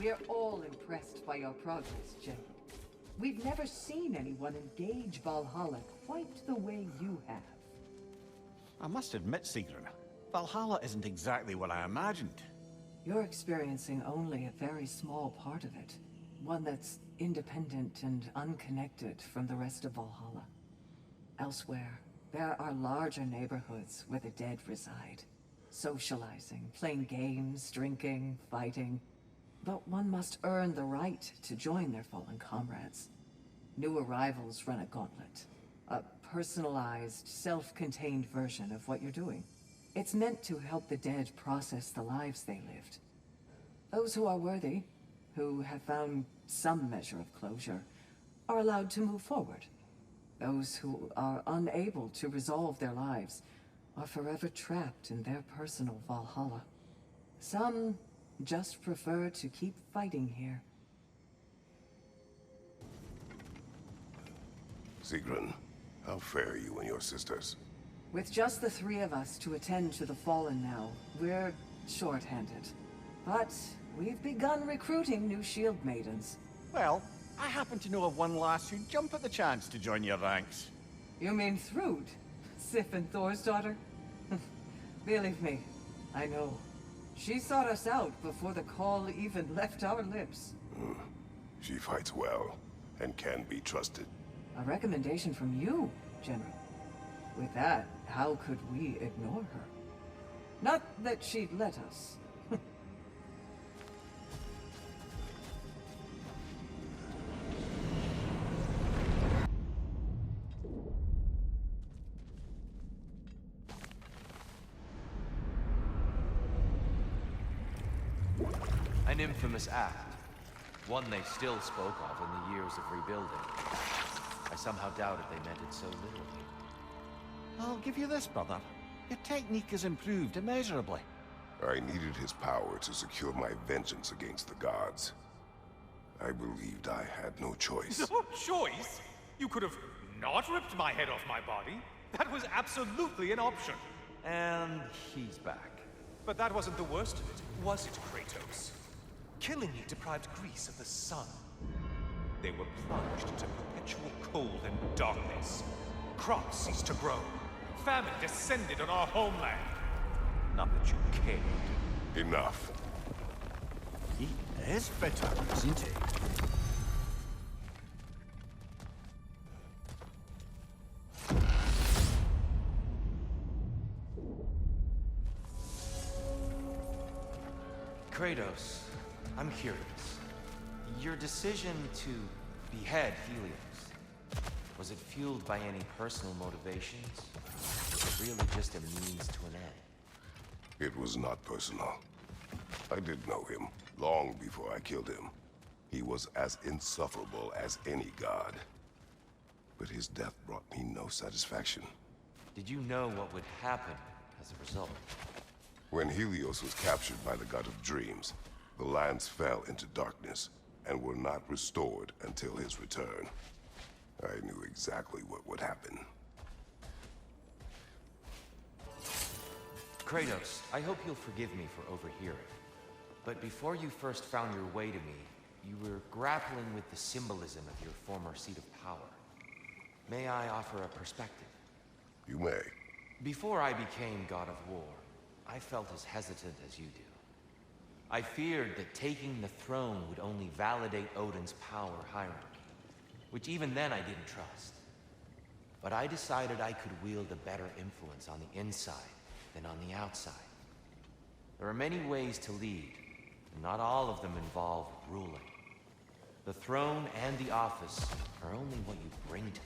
We're all impressed by your progress, General. We've never seen anyone engage Valhalla quite the way you have. I must admit, Sigrun, Valhalla isn't exactly what I imagined. You're experiencing only a very small part of it. One that's independent and unconnected from the rest of Valhalla. Elsewhere, there are larger neighborhoods where the dead reside. Socializing, playing games, drinking, fighting. But one must earn the right to join their fallen comrades. New arrivals run a gauntlet. A personalized, self-contained version of what you're doing. It's meant to help the dead process the lives they lived. Those who are worthy, who have found some measure of closure, are allowed to move forward. Those who are unable to resolve their lives are forever trapped in their personal Valhalla. Some just prefer to keep fighting here. Sigrun, how fare you and your sisters? With just the three of us to attend to the fallen now, we're short-handed. But we've begun recruiting new shield maidens. Well, I happen to know of one lass who'd jump at the chance to join your ranks. You mean Thrud? Sif and Thor's daughter? Believe me, I know. She sought us out before the call even left our lips. She fights well, and can be trusted. A recommendation from you, General. With that, how could we ignore her? Not that she'd let us. An infamous act. One they still spoke of in the years of rebuilding. I somehow doubted they meant it so little. I'll give you this, brother. Your technique has improved immeasurably. I needed his power to secure my vengeance against the gods. I believed I had no choice. No choice? You could have not ripped my head off my body. That was absolutely an option. And he's back. But that wasn't the worst of it, was it, Kratos? Killing you deprived Greece of the sun. They were plunged into perpetual cold and darkness. Crops ceased to grow. Famine descended on our homeland. Not that you cared. Enough. He is bitter, isn't he? Kratos, I'm curious. Your decision to behead Helios, was it fueled by any personal motivations? Or was it really just a means to an end? It was not personal. I did know him, long before I killed him. He was as insufferable as any god. But his death brought me no satisfaction. Did you know what would happen as a result? When Helios was captured by the god of dreams, the lands fell into darkness and were not restored until his return. I knew exactly what would happen. Kratos, I hope you'll forgive me for overhearing. But before you first found your way to me, you were grappling with the symbolism of your former seat of power. May I offer a perspective? You may. Before I became God of War, I felt as hesitant as you do. I feared that taking the throne would only validate Odin's power hierarchy, which even then I didn't trust. But I decided I could wield a better influence on the inside than on the outside. There are many ways to lead, and not all of them involve ruling. The throne and the office are only what you bring to them.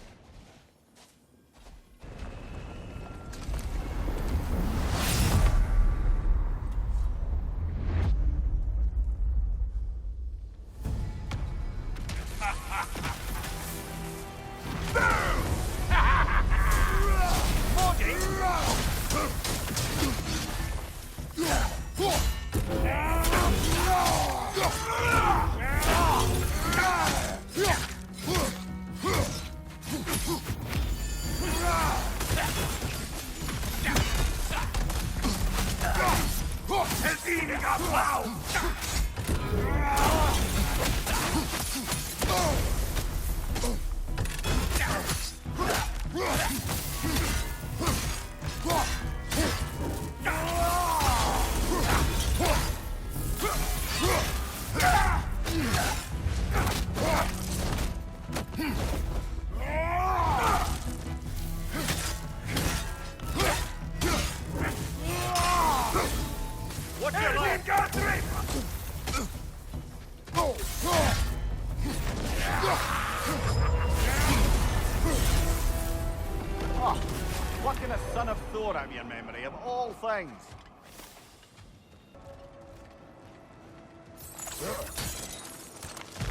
Plucking a son of Thor out of your memory, of all things.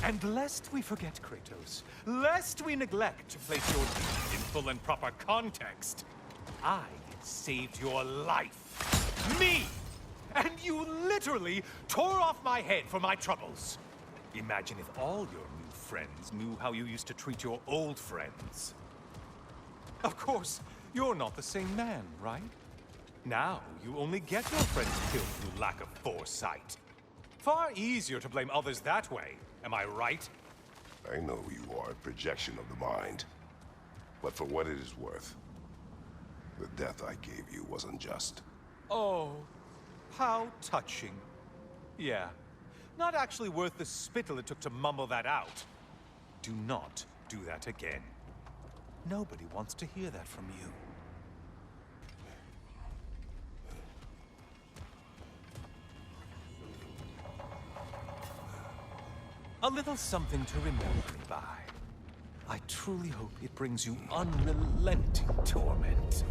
And lest we forget, Kratos, lest we neglect to place your deed in full and proper context, I saved your life. Me! And you literally tore off my head for my troubles. Imagine if all your new friends knew how you used to treat your old friends. Of course, you're not the same man, right? Now, you only get your friends killed through lack of foresight. Far easier to blame others that way, am I right? I know you are a projection of the mind. But for what it is worth, the death I gave you was unjust. Oh, how touching. Yeah, not actually worth the spittle it took to mumble that out. Do not do that again. Nobody wants to hear that from you. A little something to remember me by. I truly hope it brings you unrelenting torment.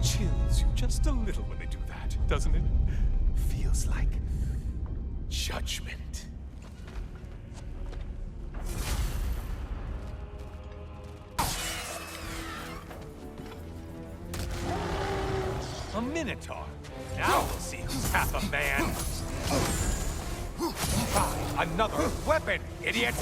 Chills you just a little when they do that, doesn't it? Feels like judgment. A minotaur. Now we'll see who's half a man. Try another weapon, idiot!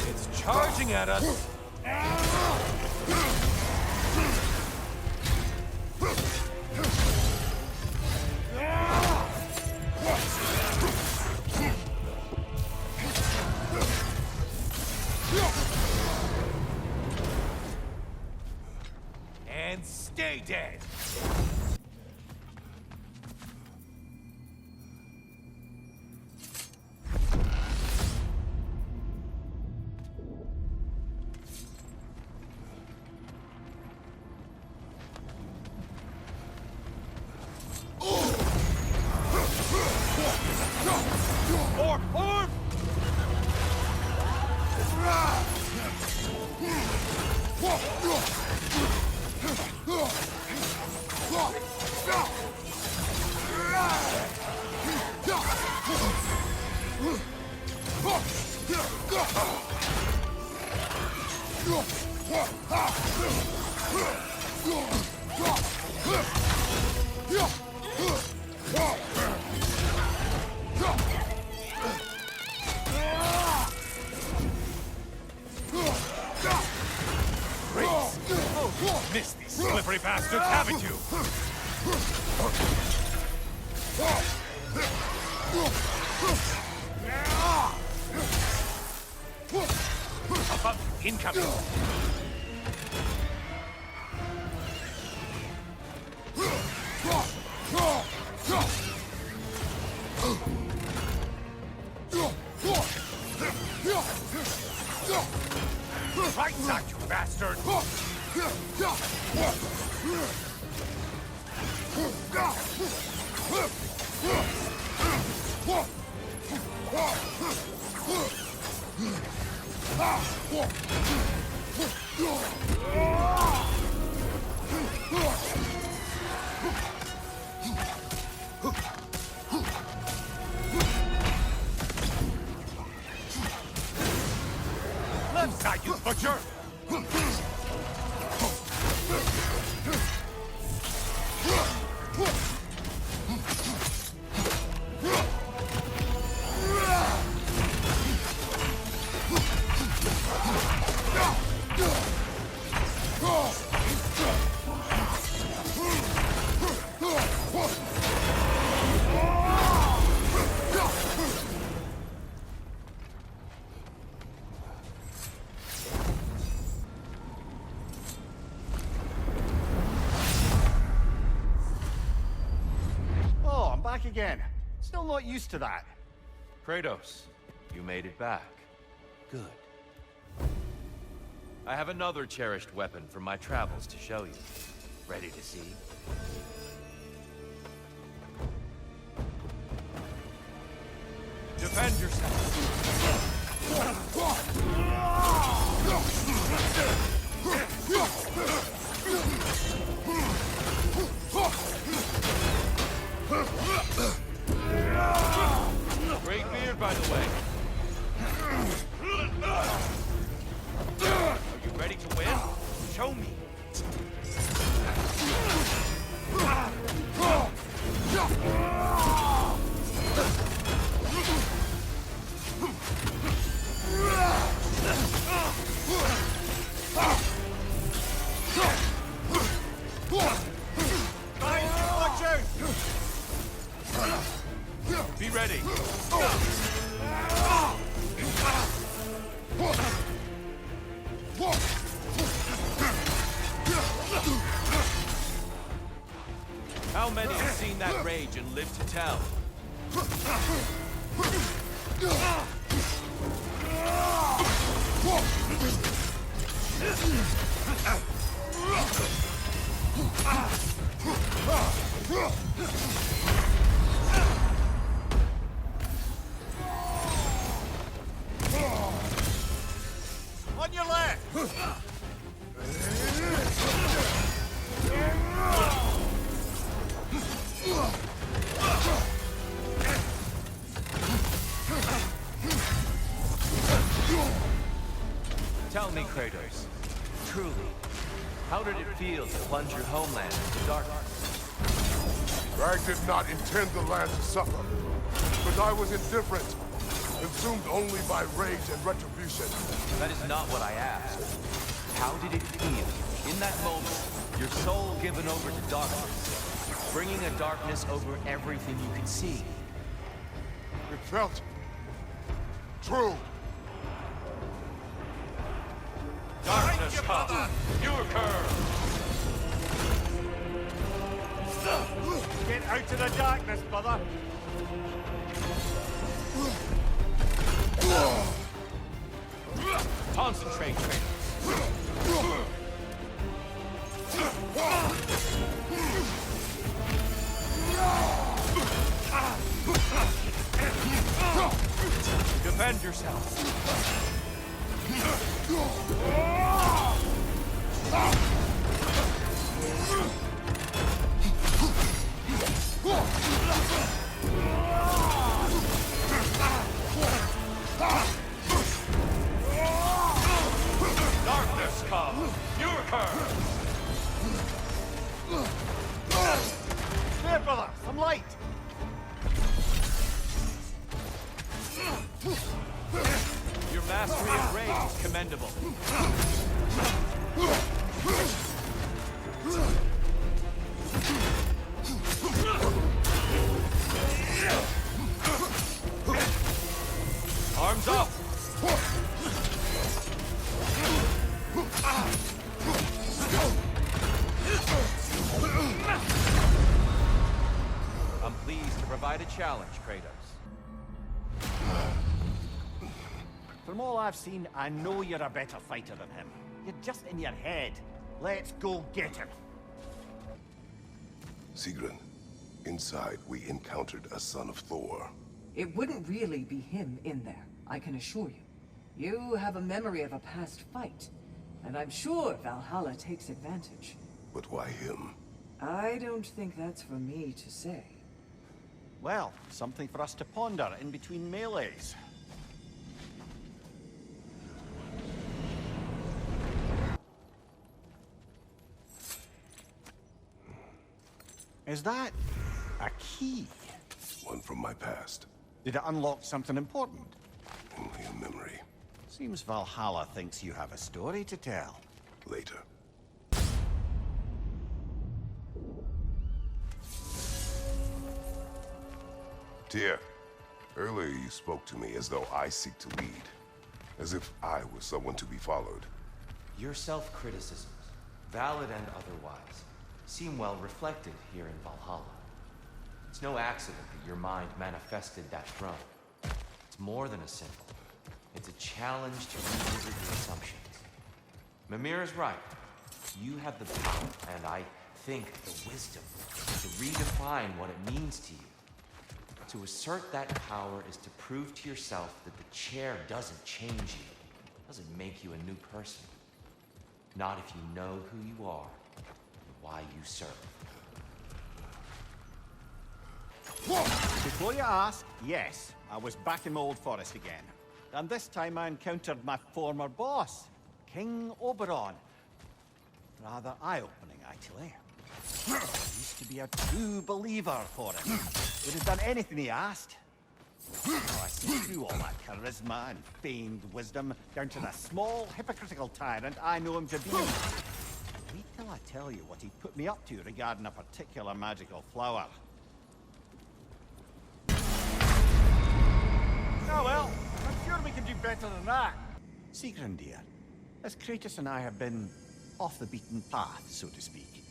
It's charging at us. And stay dead. Orb! Missed these slippery bastards, haven't you? Incoming. Right side, you bastard! Left side, you butcher! Oh, I'm back again. Still not used to that. Kratos, you made it back. Good. I have another cherished weapon from my travels to show you. Ready to see? Defend yourself! Great beard, by the way. Are you ready to win? Show me. Watch out! Be ready. How many have seen that rage and lived to tell? On your left! Tell me, Kratos, truly, how did it feel to plunge your homeland into darkness? I did not intend the land to suffer, but I was indifferent, consumed only by rage and retribution. That is not what I asked. How did it feel, in that moment, your soul given over to darkness, bringing a darkness over everything you could see? It felt true. Darkness comes. You occur. Get out of the darkness, brother. Concentrate, Kratos. Defend yourself. Darkness comes. You occur. There, brother. Some light. Your mastery of rage is commendable. Arms up! I'm pleased to provide a challenge, Kratos. From all I've seen, I know you're a better fighter than him. You're just in your head. Let's go get him. Sigrun, inside we encountered a son of Thor. It wouldn't really be him in there, I can assure you. You have a memory of a past fight, and I'm sure Valhalla takes advantage. But why him? I don't think that's for me to say. Well, something for us to ponder in between melees. Is that a key? One from my past. Did it unlock something important? Only a memory. Seems Valhalla thinks you have a story to tell. Later. Tyr, earlier you spoke to me as though I seek to lead. As if I were someone to be followed. Your self-criticisms, valid and otherwise, seem well reflected here in Valhalla. It's no accident that your mind manifested that throne. It's more than a symbol. It's a challenge to revisit your assumptions. Mimir is right. You have the power, and I think the wisdom, to redefine what it means to you. To assert that power is to prove to yourself that the chair doesn't change you, doesn't make you a new person. Not if you know who you are and why you serve. Before you ask, yes, I was back in my old forest again. And this time I encountered my former boss, King Oberon. Rather eye-opening, actually. I used to be a true believer for him. Would have done anything he asked. Oh, I see through all that charisma and feigned wisdom down to the small, hypocritical tyrant I know him to be. Wait till I tell you what he put me up to regarding a particular magical flower. Oh well, I'm sure we can do better than that. Sigrun, dear, as Kratos and I have been off the beaten path, so to speak,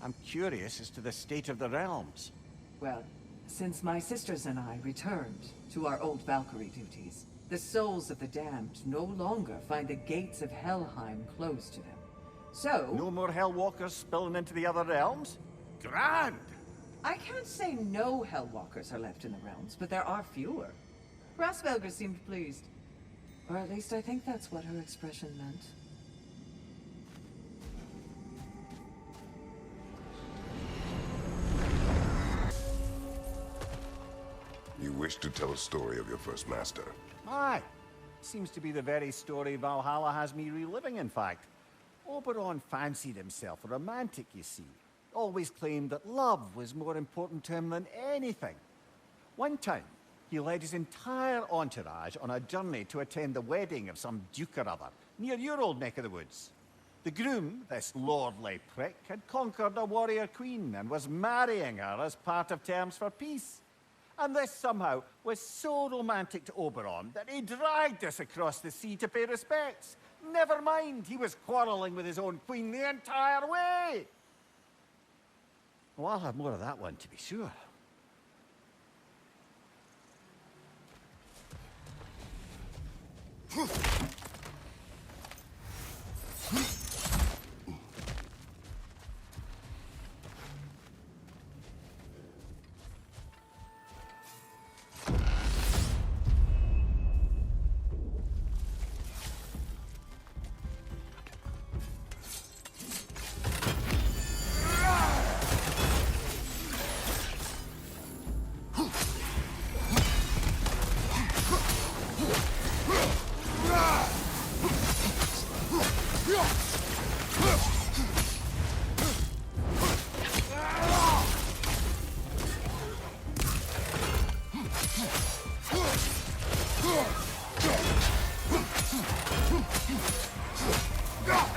I'm curious as to the state of the realms. Well, since my sisters and I returned to our old Valkyrie duties, the souls of the damned no longer find the gates of Helheim closed to them. So... No more Hellwalkers spilling into the other realms? Grand! I can't say no Hellwalkers are left in the realms, but there are fewer. Rasvelga seemed pleased. Or at least I think that's what her expression meant. You wish to tell a story of your first master. Aye. Seems to be the very story Valhalla has me reliving, in fact. Oberon fancied himself a romantic, you see. Always claimed that love was more important to him than anything. One time, he led his entire entourage on a journey to attend the wedding of some duke or other, near your old neck of the woods. The groom, this lordly prick, had conquered a warrior queen and was marrying her as part of terms for peace. And this somehow was so romantic to Oberon that he dragged us across the sea to pay respects. Never mind, he was quarreling with his own queen the entire way. Well, I'll have more of that one, to be sure.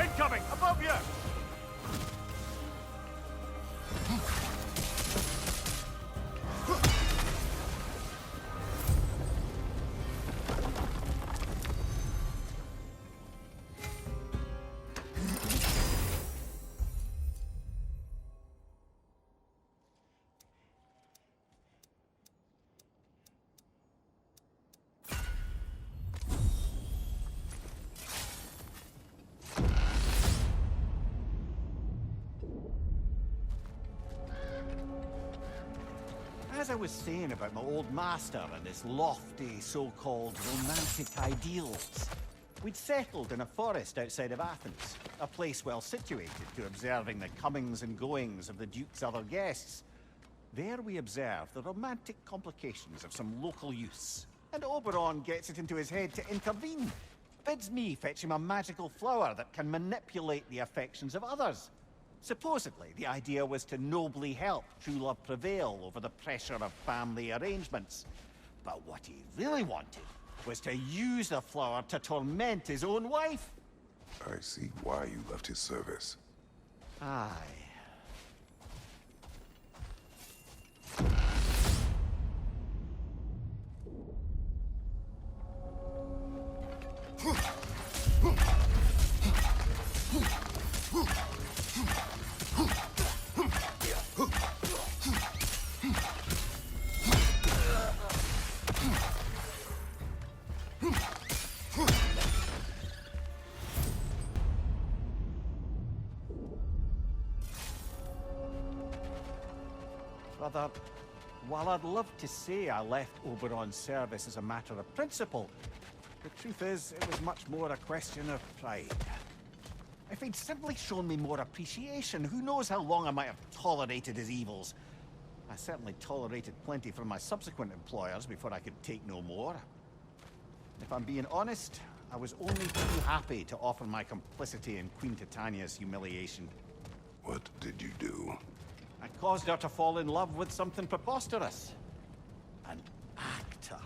Incoming! Above you! As I was saying about my old master and his lofty, so-called romantic ideals, we'd settled in a forest outside of Athens, a place well situated to observing the comings and goings of the Duke's other guests. There we observed the romantic complications of some local youths, and Oberon gets it into his head to intervene, bids me fetch him a magical flower that can manipulate the affections of others. Supposedly, the idea was to nobly help true love prevail over the pressure of family arrangements. But what he really wanted was to use the flower to torment his own wife. I see why you left his service. Aye. Brother, while I'd love to say I left Oberon's service as a matter of principle, the truth is, it was much more a question of pride. If he'd simply shown me more appreciation, who knows how long I might have tolerated his evils. I certainly tolerated plenty from my subsequent employers before I could take no more. If I'm being honest, I was only too happy to offer my complicity in Queen Titania's humiliation. What did you do? I caused her to fall in love with something preposterous. An actor.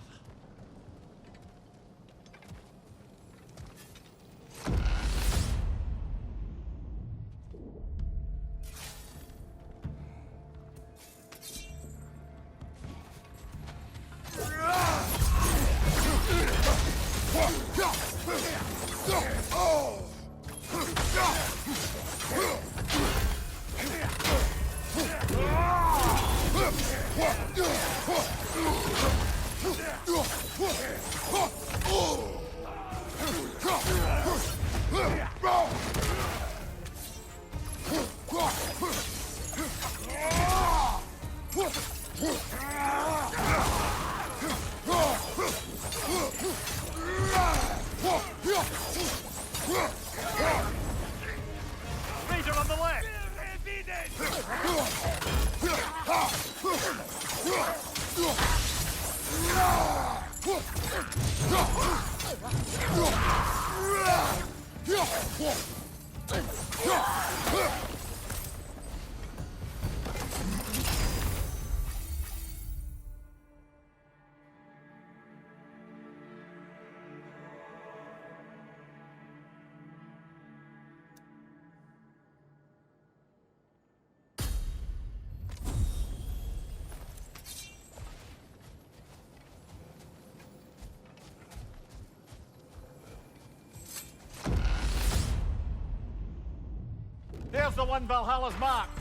Ranger on the left! There's the one Valhalla's marked.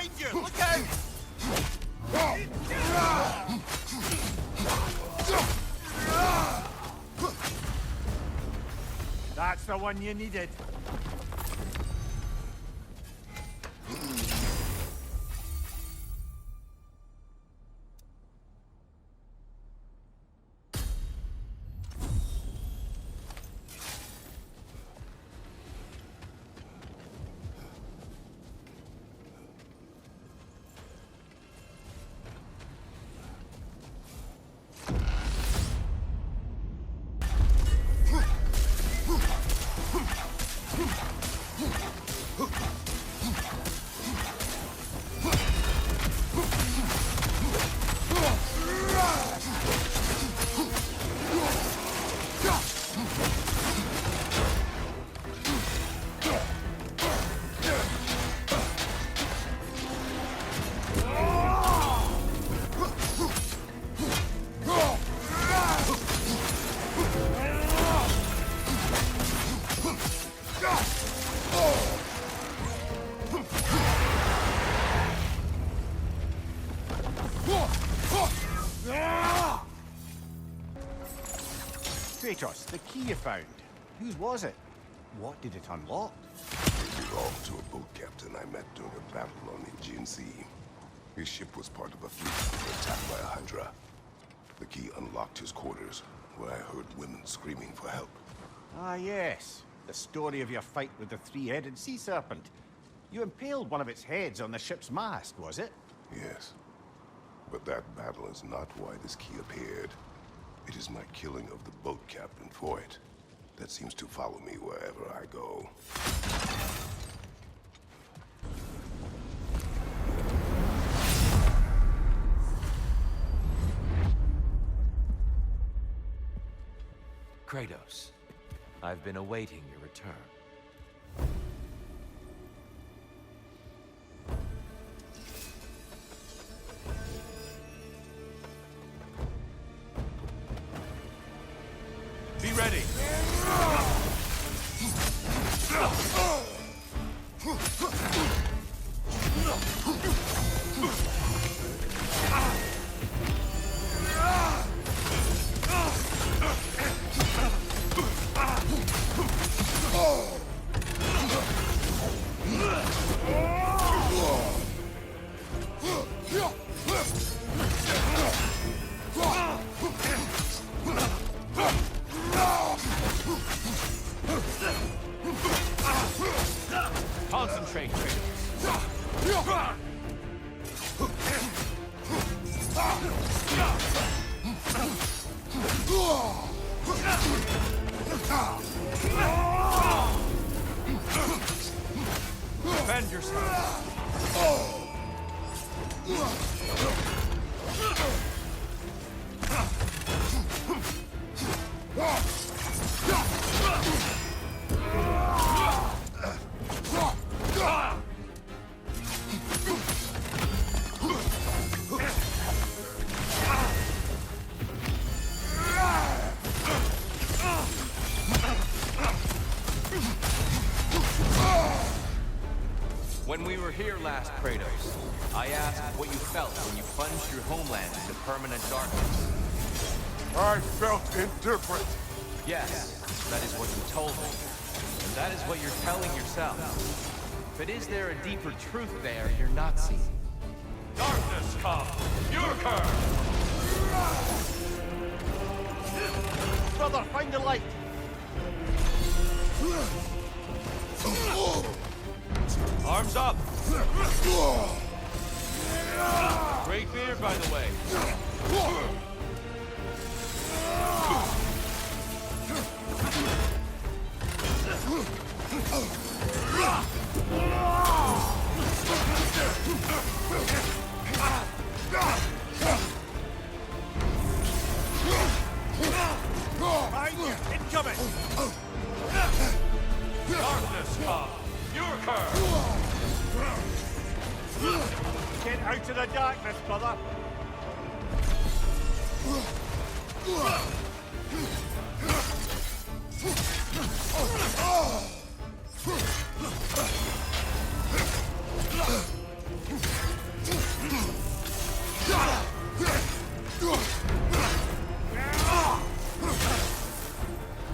Behind you! Look out! That's the one you needed. Kratos, the key you found. Whose was it? What did it unlock? It belonged to a boat captain I met during a battle on the Aegean Sea. His ship was part of a fleet attacked by a Hydra. The key unlocked his quarters, where I heard women screaming for help. Ah, yes. The story of your fight with the three-headed sea serpent. You impaled one of its heads on the ship's mast, was it? Yes. But that battle is not why this key appeared. It is my killing of the boat captain for it that seems to follow me wherever I go. Kratos, I've been awaiting your return. Be ready! Concentrate, Kratos. Defend yourself! When we were here last, Kratos, I asked what you felt when you plunged your homeland into permanent darkness. I felt indifferent. Yes, that is what you told me. And that is what you're telling yourself. But is there a deeper truth there you're not seeing? Darkness come! Your curse! Brother, find the light! Arms up! Great beer, by the way. Incoming! Darkness come! Your curse! Get out of the darkness, brother!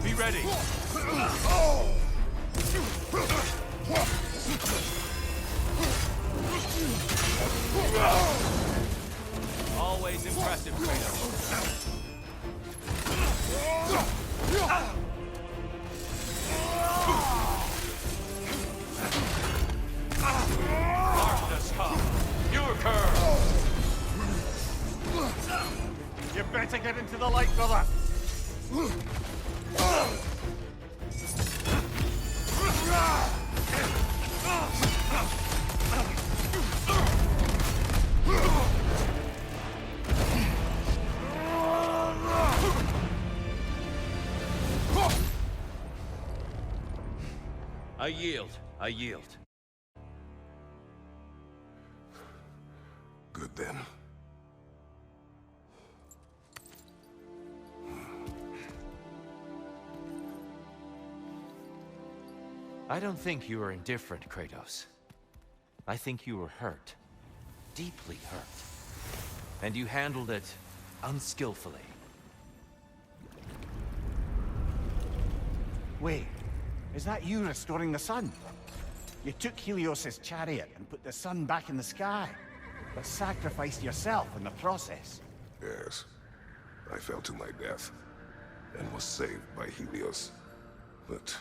Be ready! Always impressive, Kratos. Darkness come! Your curse! You better get into the light, brother! I yield. I yield. Good then. I don't think you were indifferent, Kratos. I think you were hurt. Deeply hurt. And you handled it unskillfully. Wait, is that you restoring the sun? You took Helios's chariot and put the sun back in the sky, but sacrificed yourself in the process. Yes. I fell to my death, and was saved by Helios. But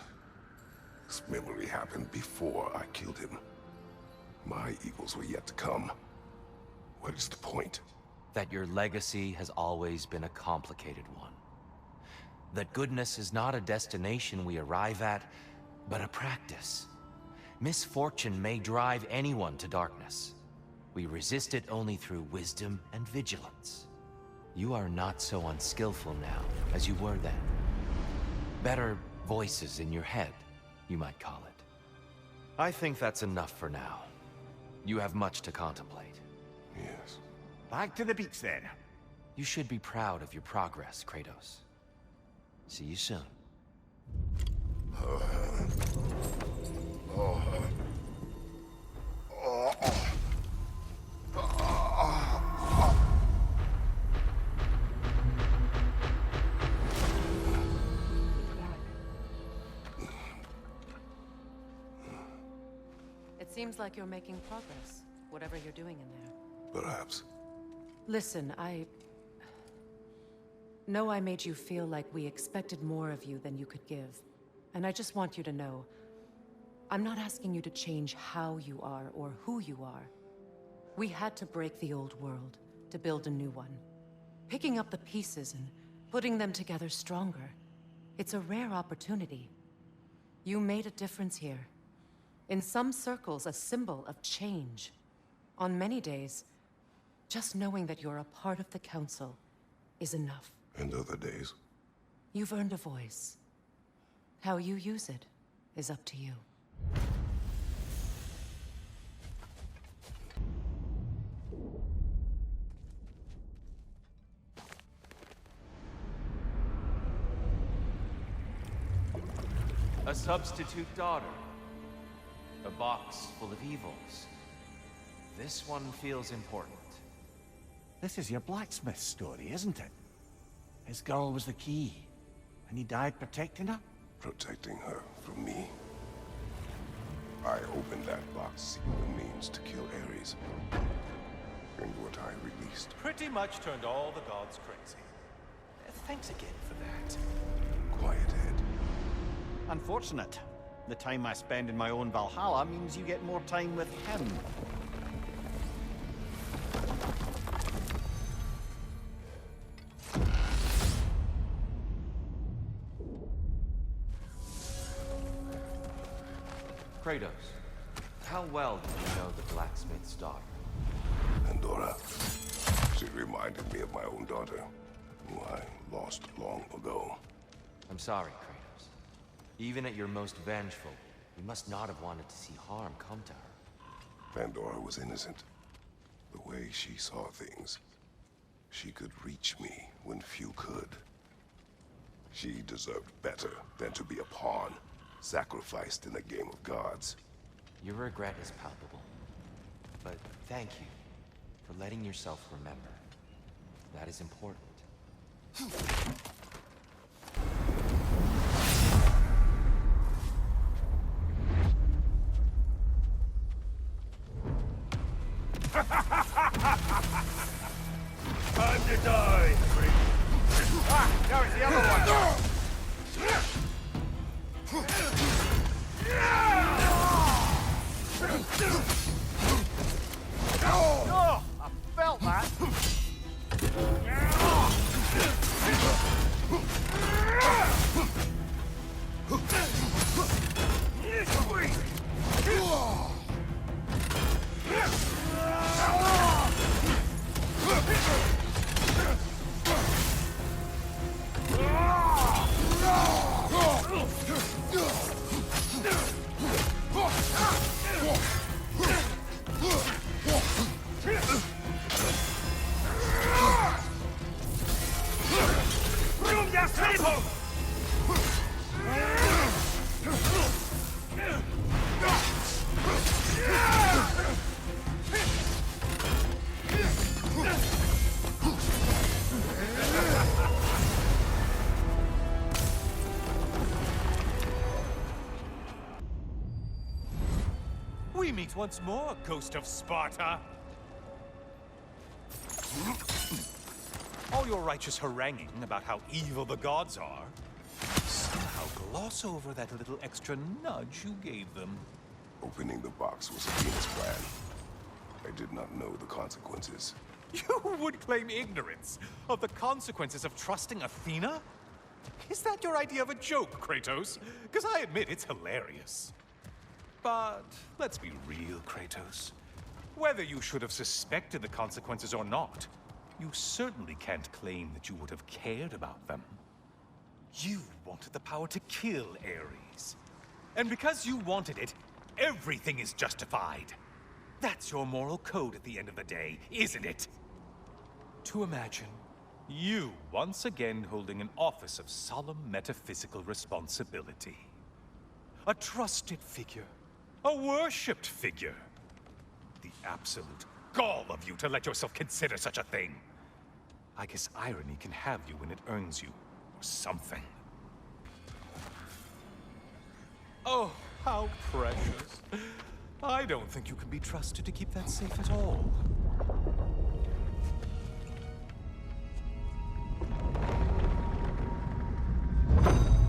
this memory happened before I killed him. My evils were yet to come. What is the point? That your legacy has always been a complicated one. That goodness is not a destination we arrive at, but a practice. Misfortune may drive anyone to darkness. We resist it only through wisdom and vigilance. You are not so unskillful now as you were then. Better voices in your head, you might call it. I think that's enough for now. You have much to contemplate. Yes. Back to the beach then. You should be proud of your progress, Kratos. See you soon. It seems like you're making progress, whatever you're doing in there. Perhaps. Listen, I know I made you feel like we expected more of you than you could give. And I just want you to know, I'm not asking you to change how you are or who you are. We had to break the old world to build a new one. Picking up the pieces and putting them together stronger. It's a rare opportunity. You made a difference here. In some circles, a symbol of change. On many days, just knowing that you're a part of the Council is enough. And other days? You've earned a voice. How you use it is up to you. A substitute daughter. A box full of evils. This one feels important. This is your blacksmith story, isn't it? His girl was the key, and he died protecting her? Protecting her from me. I opened that box seeking the means to kill Ares. And what I released. Pretty much turned all the gods crazy. Thanks again for that. Quiet head. Unfortunate. The time I spend in my own Valhalla means you get more time with him. Kratos, how well do you know the blacksmith's daughter? Pandora. She reminded me of my own daughter, who I lost long ago. I'm sorry, Kratos. Even at your most vengeful, you must not have wanted to see harm come to her. Pandora was innocent. The way she saw things, she could reach me when few could. She deserved better than to be a pawn, sacrificed in a game of gods. Your regret is palpable. But thank you for letting yourself remember. That is important. Time to die! Ah, there's the other one! Oh, I felt that! meet once more, Ghost of Sparta. All your righteous haranguing about how evil the gods are somehow gloss over that little extra nudge you gave them. Opening the box was Athena's plan. I did not know the consequences. You would claim ignorance of the consequences of trusting Athena? Is that your idea of a joke, Kratos? Because I admit it's hilarious. But let's be real, Kratos. Whether you should have suspected the consequences or not, you certainly can't claim that you would have cared about them. You wanted the power to kill Ares. And because you wanted it, everything is justified. That's your moral code at the end of the day, isn't it? To imagine you once again holding an office of solemn metaphysical responsibility. A trusted figure. A worshipped figure. The absolute gall of you to let yourself consider such a thing. I guess irony can have you when it earns you, or something. Oh, how precious. I don't think you can be trusted to keep that safe at all.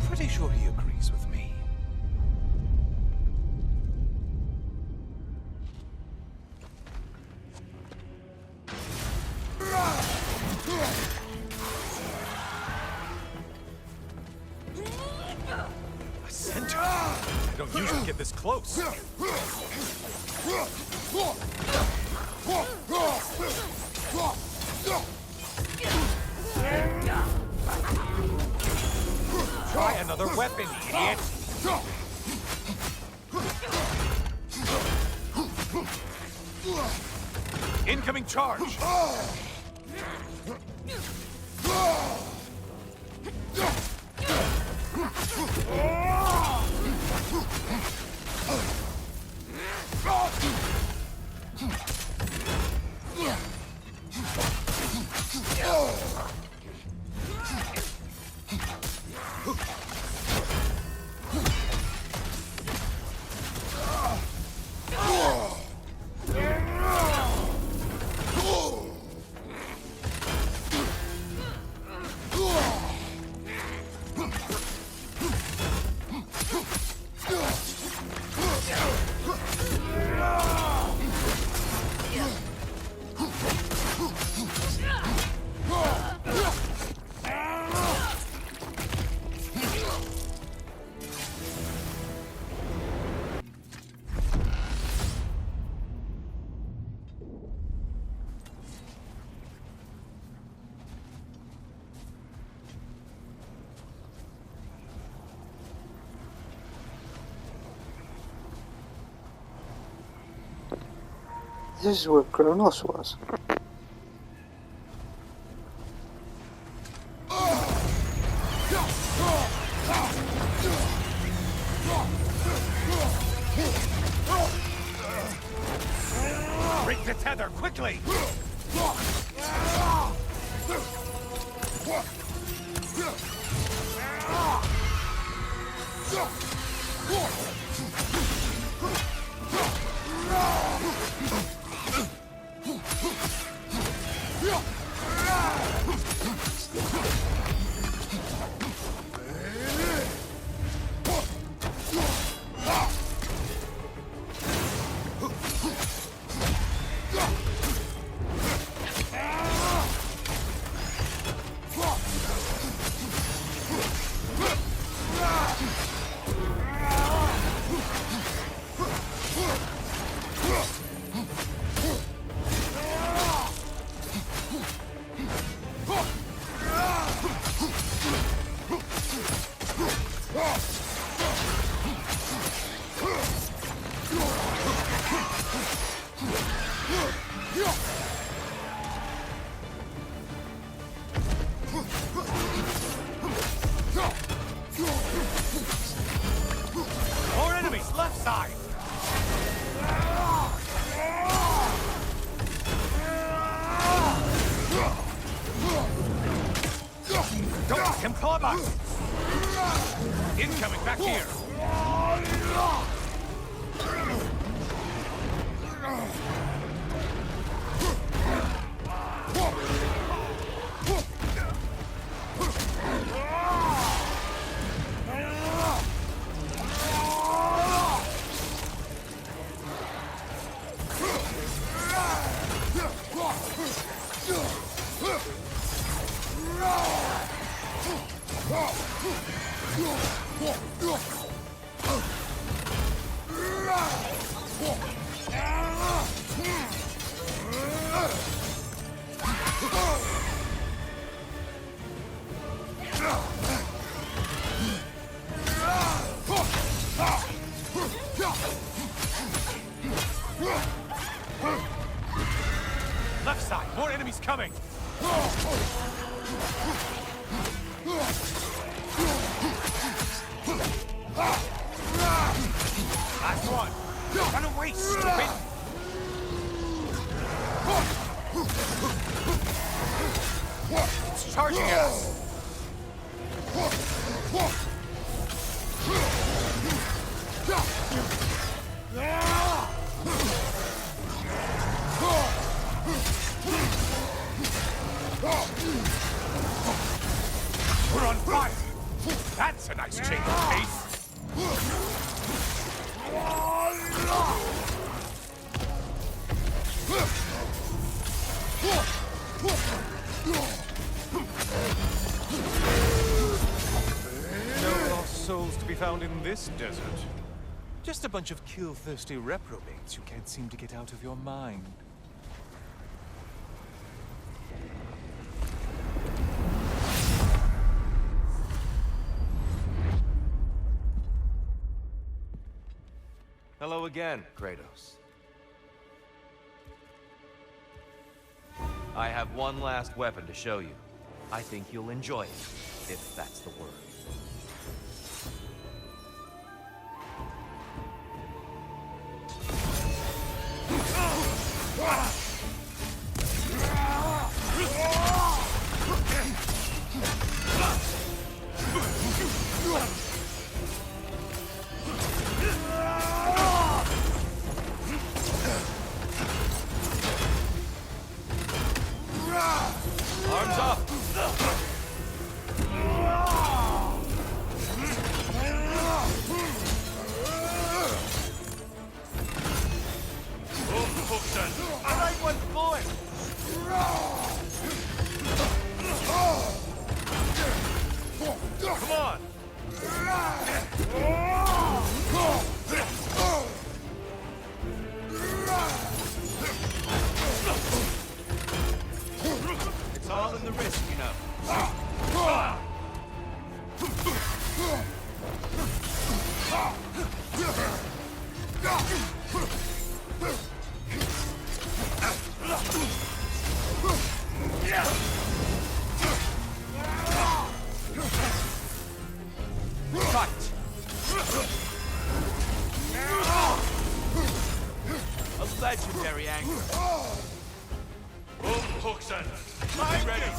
Pretty sure he agrees with me. A centaur? I don't usually get this close. Try another weapon, idiot! Incoming charge! This is where Kratos was. Break the tether, quickly! More enemies, left side! Don't let him club us! Incoming back here! Left side, more enemies coming! Last one! Run away, stupid! It's charging at us! We're on fire! That's a nice change of pace! No lost souls to be found in this desert. Just a bunch of kill-thirsty reprobates who can't seem to get out of your mind. Hello again, Kratos. I have one last weapon to show you. I think you'll enjoy it, if that's the word. Arms up! I like one bullet! Come on! It's all in the wrist, you know. Fight! A legendary angle. Hookson! I'm ready.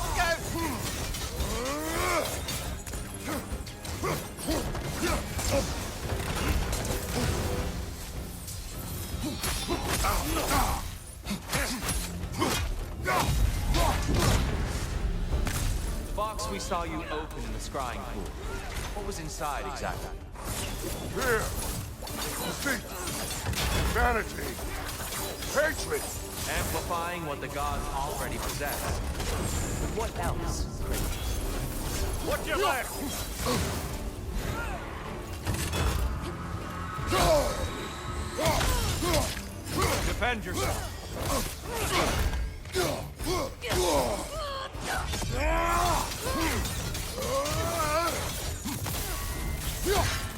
Go! The box we saw you open in the scrying pool. What was inside exactly? Fear, deceit, vanity, hatred. Amplifying what the gods already possess. What else? What you left? Defend yourself.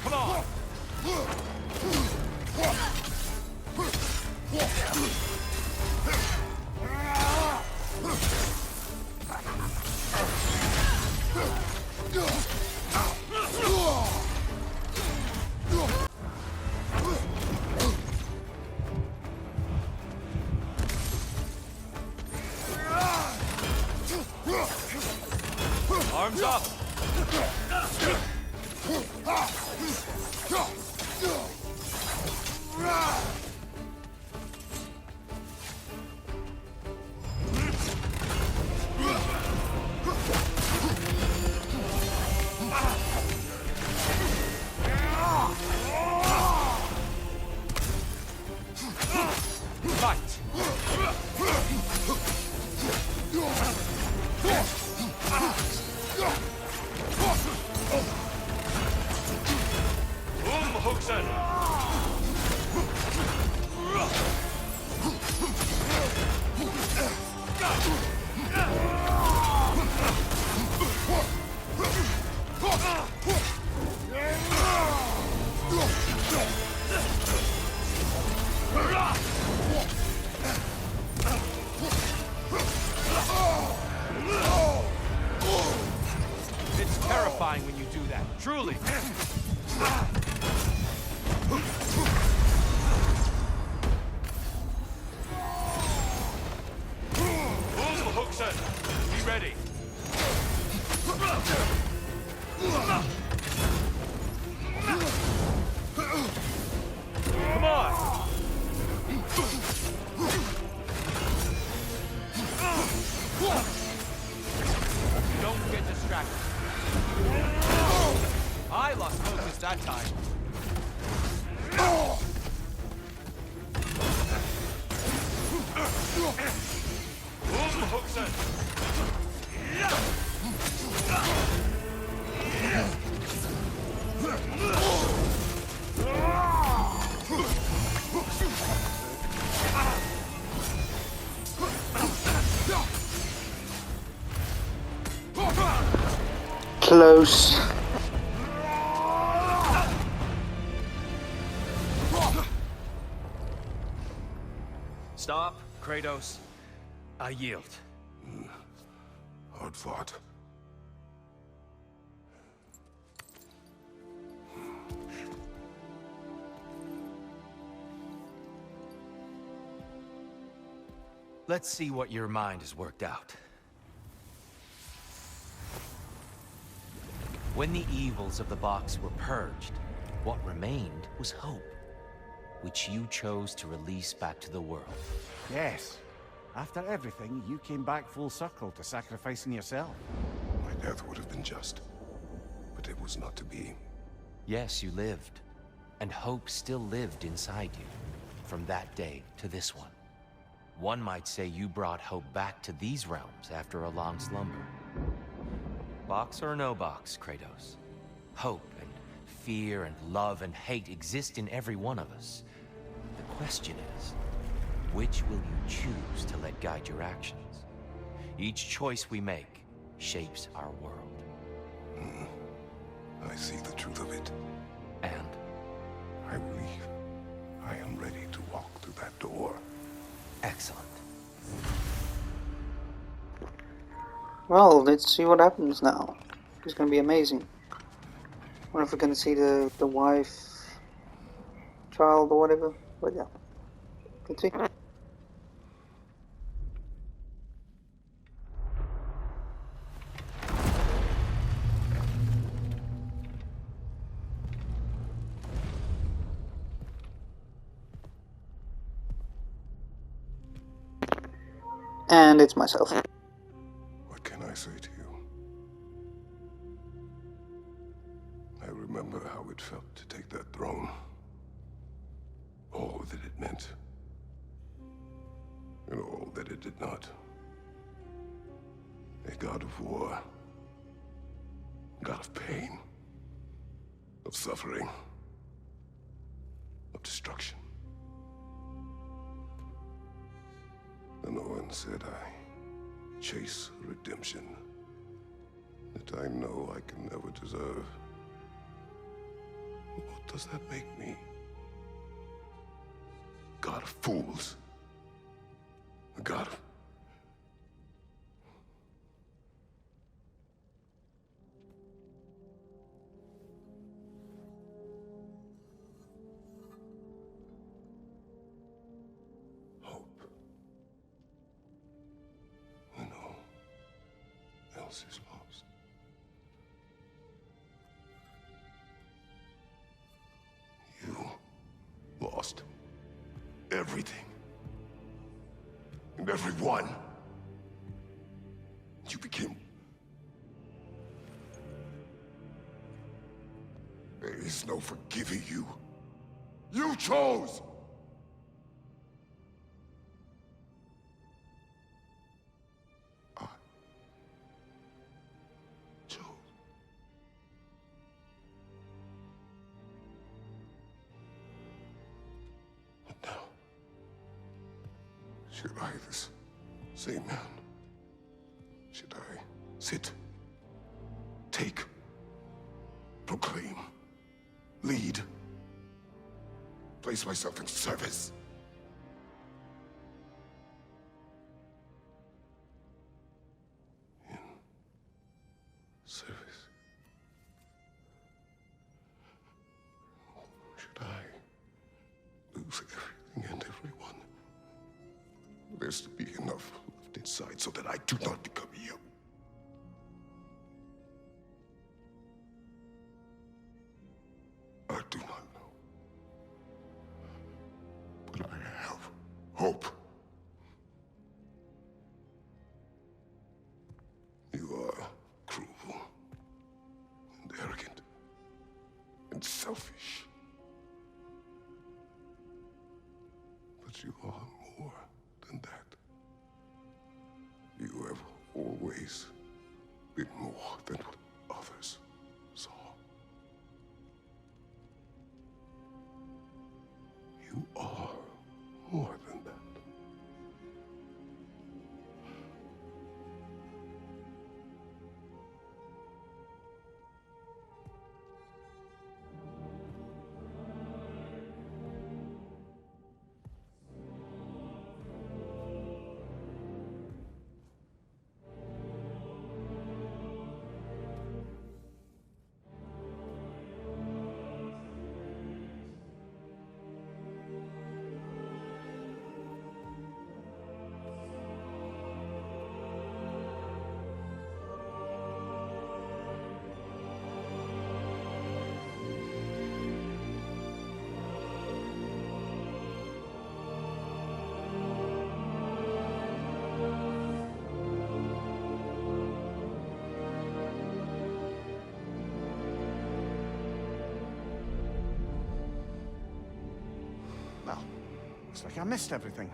Come on. Arms up! Fight! Hookson! when you do that, truly. Hookson, be ready. Come on. Don't get distracted. I lost focus that time. Hookson. Close. Stop, Kratos. I yield. Hard fought. Let's see what your mind has worked out. When the evils of the box were purged, what remained was hope, which you chose to release back to the world. Yes. After everything, you came back full circle to sacrificing yourself. My death would have been just, but it was not to be. Yes, you lived, and hope still lived inside you, from that day to this one. One might say you brought hope back to these realms after a long slumber. Box or no box, Kratos. Hope and fear and love and hate exist in every one of us. The question is, which will you choose to let guide your actions? Each choice we make shapes our world. I see the truth of it. And? I believe I am ready to walk through that door. Excellent. Well, let's see what happens now. It's gonna be amazing. Wonder if we're gonna see the wife, child, or whatever. But yeah, let's see. And it's myself. What can I say to you? I remember how it felt to take that throne. All that it meant. And all that it did not. A god of war. A god of pain. Of suffering. Of destruction. And Owen said I chase redemption that I know I can never deserve. What does that make me? God of fools. A god of... hope. When all else is lost. You lost everything. And everyone. You became... There is no forgiving you. You chose! I chose. But now, should I, this same man, should I sit, take, proclaim, lead, place myself in service? In service. there's to be enough left inside so that I do not become you. I do not know. But I have hope. You are cruel and arrogant and selfish. But you are more than that. You have always been more than what others saw. You are more than that. Well, looks like I missed everything.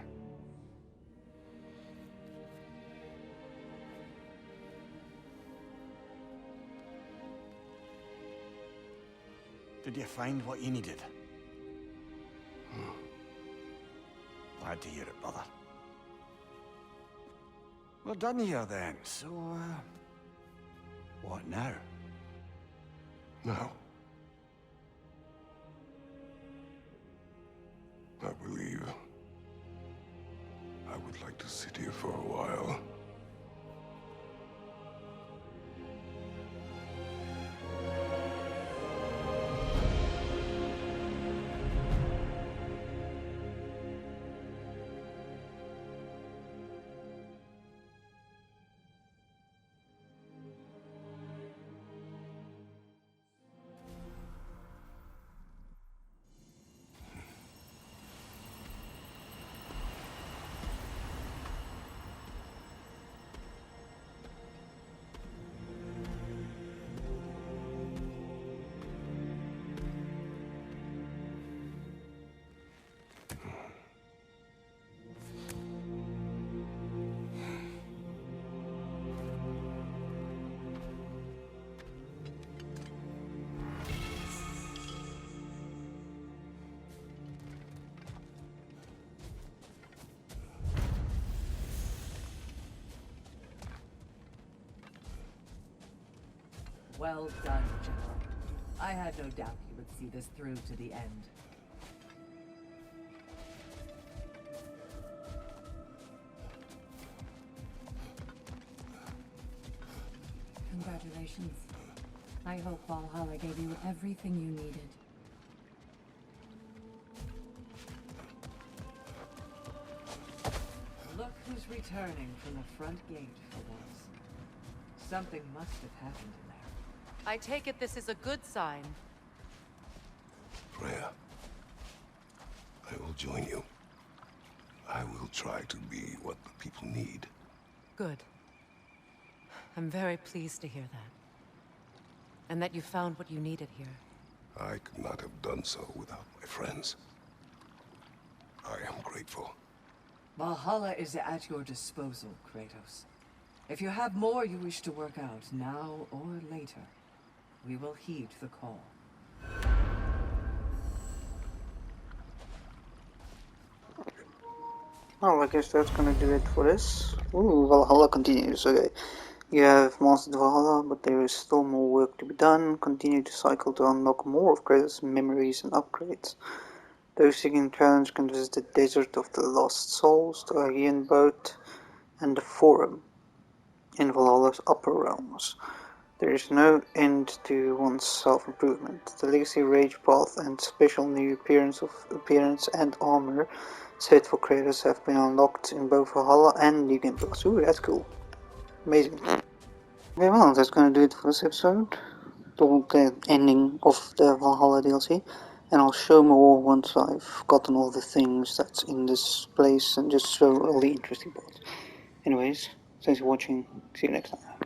Did you find what you needed? Glad to hear it, brother. We're done here then, so, what now? Now, I believe I would like to sit here for a while. Well done, General. I had no doubt you would see this through to the end. Congratulations. I hope Valhalla gave you everything you needed. Look who's returning from the front gate for once. Something must have happened in there. I take it this is a good sign. Freya, I will join you. I will try to be what the people need. Good. I'm very pleased to hear that. And that you found what you needed here. I could not have done so without my friends. I am grateful. Valhalla is at your disposal, Kratos. If you have more you wish to work out, now or later, we will heed the call. Well, I guess that's gonna do it for this. Ooh, Valhalla continues. Okay. You have mastered Valhalla, but there is still more work to be done. Continue to cycle to unlock more of Kratos' memories and upgrades. Those seeking challenge can visit the Desert of the Lost Souls, the Aegean Boat, and the Forum in Valhalla's upper realms. There is no end to one's self-improvement. The Legacy Rage Path and special new appearance and armor set for Kratos have been unlocked in both Valhalla and New Game Plus. Ooh, that's cool. Amazing. Okay, well, that's gonna do it for this episode. The ending of the Valhalla DLC. And I'll show more once I've gotten all the things that's in this place and just show all the interesting parts. Anyways, thanks for watching. See you next time.